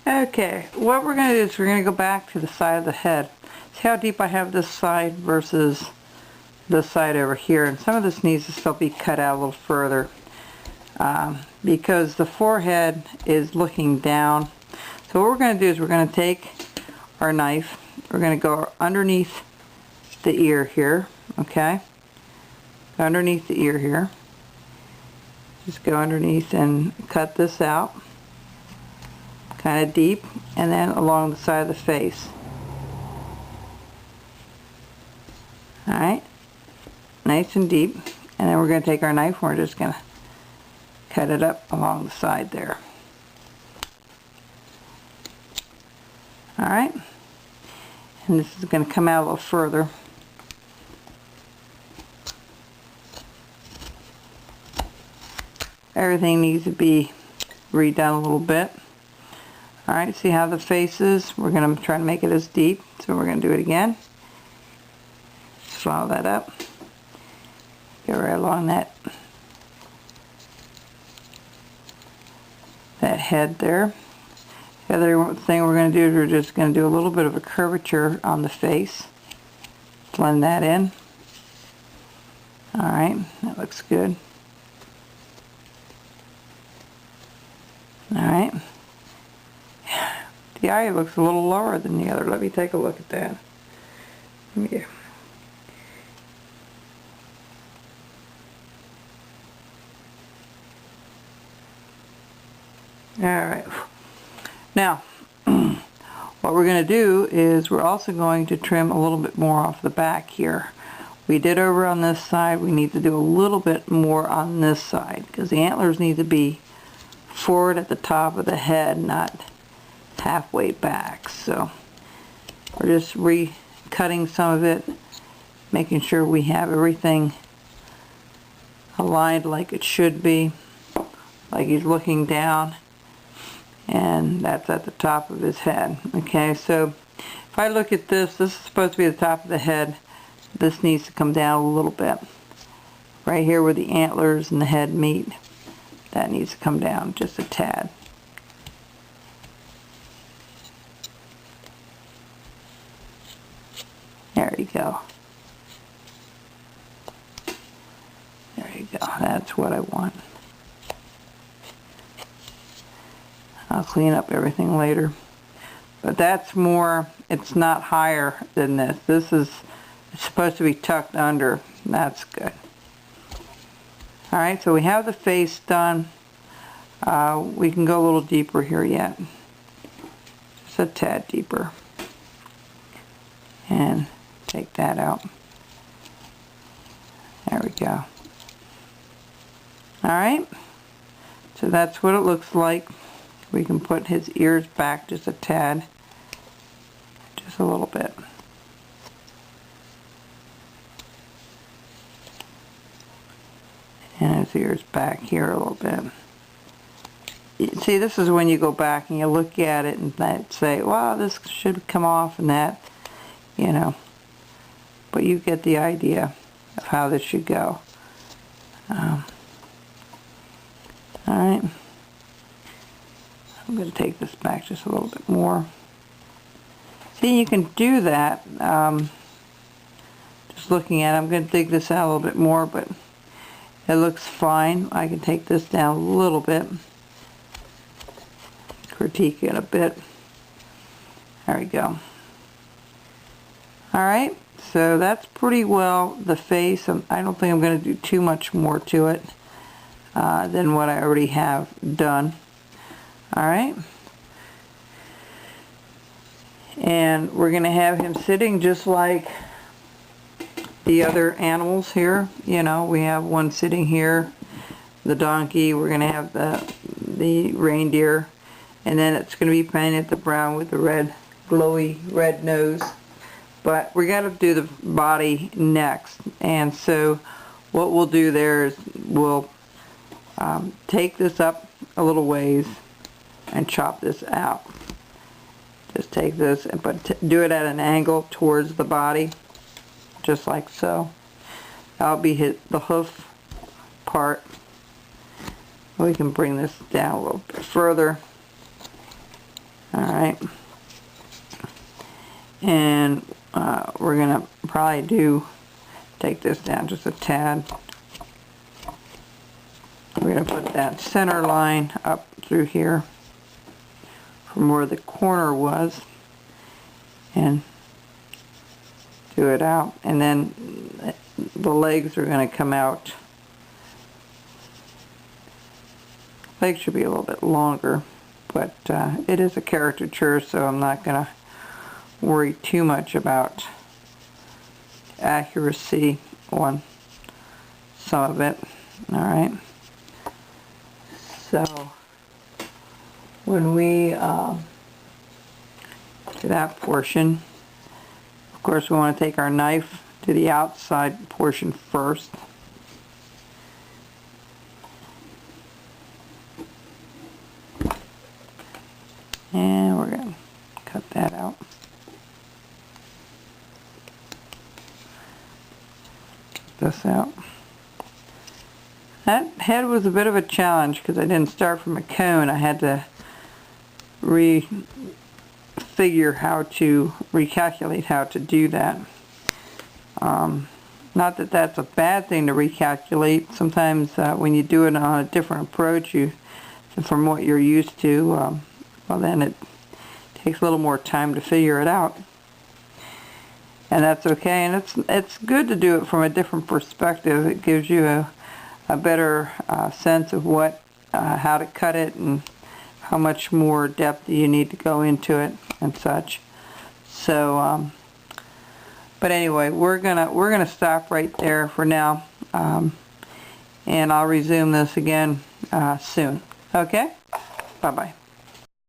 Okay, what we're going to do is we're going to go back to the side of the head. See how deep I have this side versus this side over here, and some of this needs to still be cut out a little further because the forehead is looking down. So what we're going to do is we're going to take our knife, we're going to go underneath the ear here, okay? Underneath the ear here. Just go underneath and cut this out, kind of deep, and then along the side of the face. Alright, nice and deep, and then we're going to take our knife and we're just going to cut it up along the side there. Alright, and this is going to come out a little further. Everything needs to be redone a little bit. Alright, see how the face is? We're going to try to make it as deep, so we're going to do it again. Follow that up. Go right along that head there. The other thing we're going to do is we're just going to do a little bit of a curvature on the face. Blend that in. Alright, that looks good. Alright. The eye looks a little lower than the other. Let me take a look at that. Yeah. Alright. Now, what we're going to do is we're also going to trim a little bit more off the back here. We did over on this side. We need to do a little bit more on this side because the antlers need to be forward at the top of the head, not halfway back. So we're just recutting some of it, making sure we have everything aligned like it should be, like he's looking down, and that's at the top of his head. Okay, so if I look at this, this is supposed to be the top of the head. This needs to come down a little bit. Right here where the antlers and the head meet, that needs to come down just a tad. There you go. There you go. That's what I want. I'll clean up everything later. But that's more, it's not higher than this. This is supposed to be tucked under. That's good. Alright, so we have the face done. We can go a little deeper here yet. Just a tad deeper. And take that out. There we go. Alright, so that's what it looks like. We can put his ears back just a tad. Just a little bit. And his ears back here a little bit. See, this is when you go back and you look at it and say, wow, this should come off and that, you know. But you get the idea of how this should go. Alright. I'm going to take this back just a little bit more. See, you can do that. Just looking at it, I'm going to dig this out a little bit more, but it looks fine. I can take this down a little bit. Critique it a bit. There we go. Alright, so that's pretty well the face. I don't think I'm going to do too much more to it than what I already have done. Alright, and we're going to have him sitting just like the other animals here. You know, we have one sitting here, the donkey, we're going to have the reindeer, and then it's going to be painted the brown with the red, glowy red nose. But we got to do the body next, and so what we'll do there is we'll take this up a little ways and chop this out. Just take this and do it at an angle towards the body, just like so. That'll be the hoof part. We can bring this down a little bit further. All Alright. And we're going to probably take this down just a tad. We're going to put that center line up through here from where the corner was and do it out. And then the legs are going to come out. Legs should be a little bit longer, but it is a caricature, so I'm not going to worry too much about accuracy on some of it. Alright. So when we to that portion, of course we want to take our knife to the outside portion first. And we're going to cut that out. This out. That head was a bit of a challenge because I didn't start from a cone. I had to refigure how to recalculate how to do that. Not that that's a bad thing to recalculate. Sometimes when you do it on a different approach, from what you're used to, well, then it takes a little more time to figure it out. And that's okay, and it's good to do it from a different perspective. It gives you a better sense of how to cut it and how much more depth you need to go into it and such. So, but anyway, we're gonna stop right there for now, and I'll resume this again soon. Okay, bye bye.